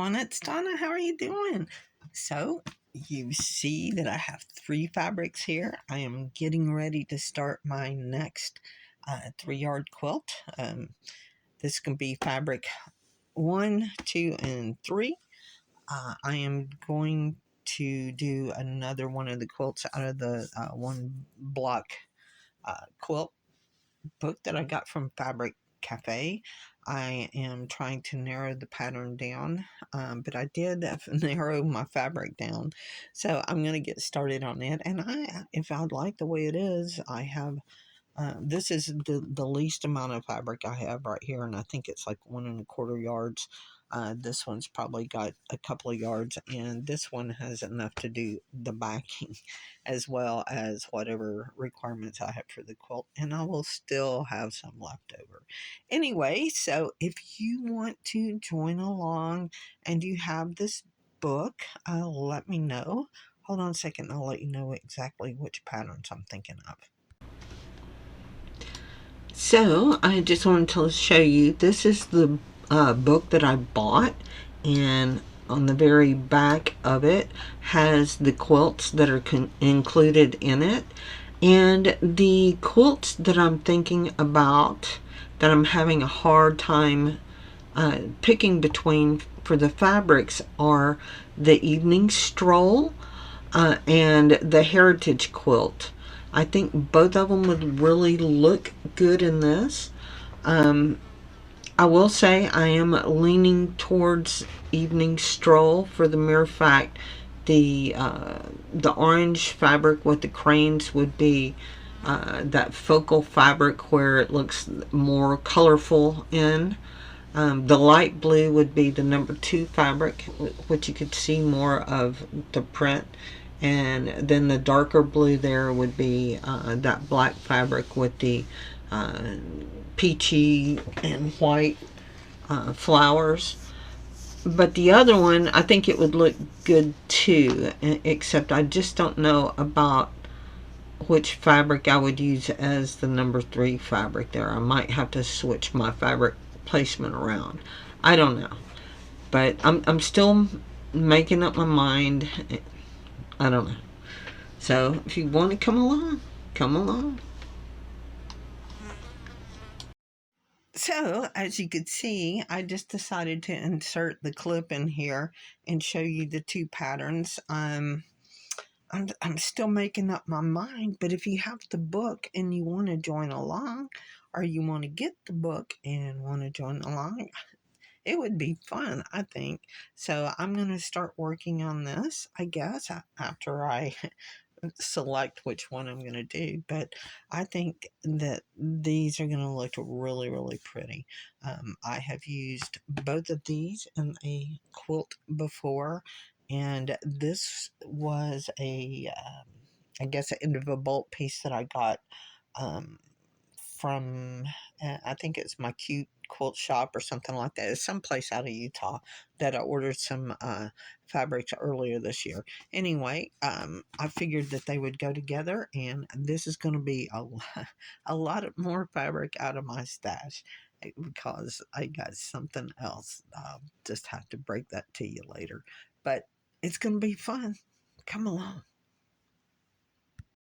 everyone, it's Donna. How are you doing? So, you see that I have 3 fabrics here. I am getting ready to start my next 3-yard quilt. This can be fabric 1, 2, and 3. I am going to do another one of the quilts out of the one block quilt book that I got from Fabric Cafe. I am trying to narrow the pattern down, but I did narrow my fabric down. So I'm going to get started on it. And if I like the way it is, I have this is the least amount of fabric I have right here, and I think it's like 1¼ yards. This one's probably got a couple of yards, and this one has enough to do the backing as well as whatever requirements I have for the quilt, and I will still have some left over. Anyway, so if you want to join along and you have this book, let me know. Hold on a second, I'll let you know exactly which patterns I'm thinking of. So I just wanted to show you, this is the book that I bought, and on the very back of it has the quilts that are included in it, and the quilts that I'm thinking about that I'm having a hard time picking between for the fabrics are the Evening Stroll and the Heritage Quilt. I think both of them would really look good in this. I will say I am leaning towards Evening Stroll for the mere fact the orange fabric with the cranes would be that focal fabric where it looks more colorful in. The light blue would be the number 2 fabric, which you could see more of the print. And then the darker blue there would be that black fabric with the peachy and white flowers. But the other one, I think it would look good too, except I just don't know about which fabric I would use as the number 3 fabric there. I might have to switch my fabric placement around. I don't know. But I'm still making up my mind. I don't know. So if you want to come along, come along. So as you could see, I just decided to insert the clip in here and show you the 2 patterns. I'm still making up my mind, but if you have the book and you want to join along, or you want to get the book and want to join along, it would be fun, I think. So I'm going to start working on this, I guess, after I select which one I'm going to do. But I think that these are going to look really, really pretty. I have used both of these in a quilt before, and this was I guess, an end of a bulk piece that I got um, from, I think it's my cute quilt shop or something like that. It's someplace out of Utah that I ordered some fabrics earlier this year. Anyway, I figured that they would go together, and this is going to be a lot of more fabric out of my stash because I got something else. I'll just have to break that to you later. But it's going to be fun. Come along.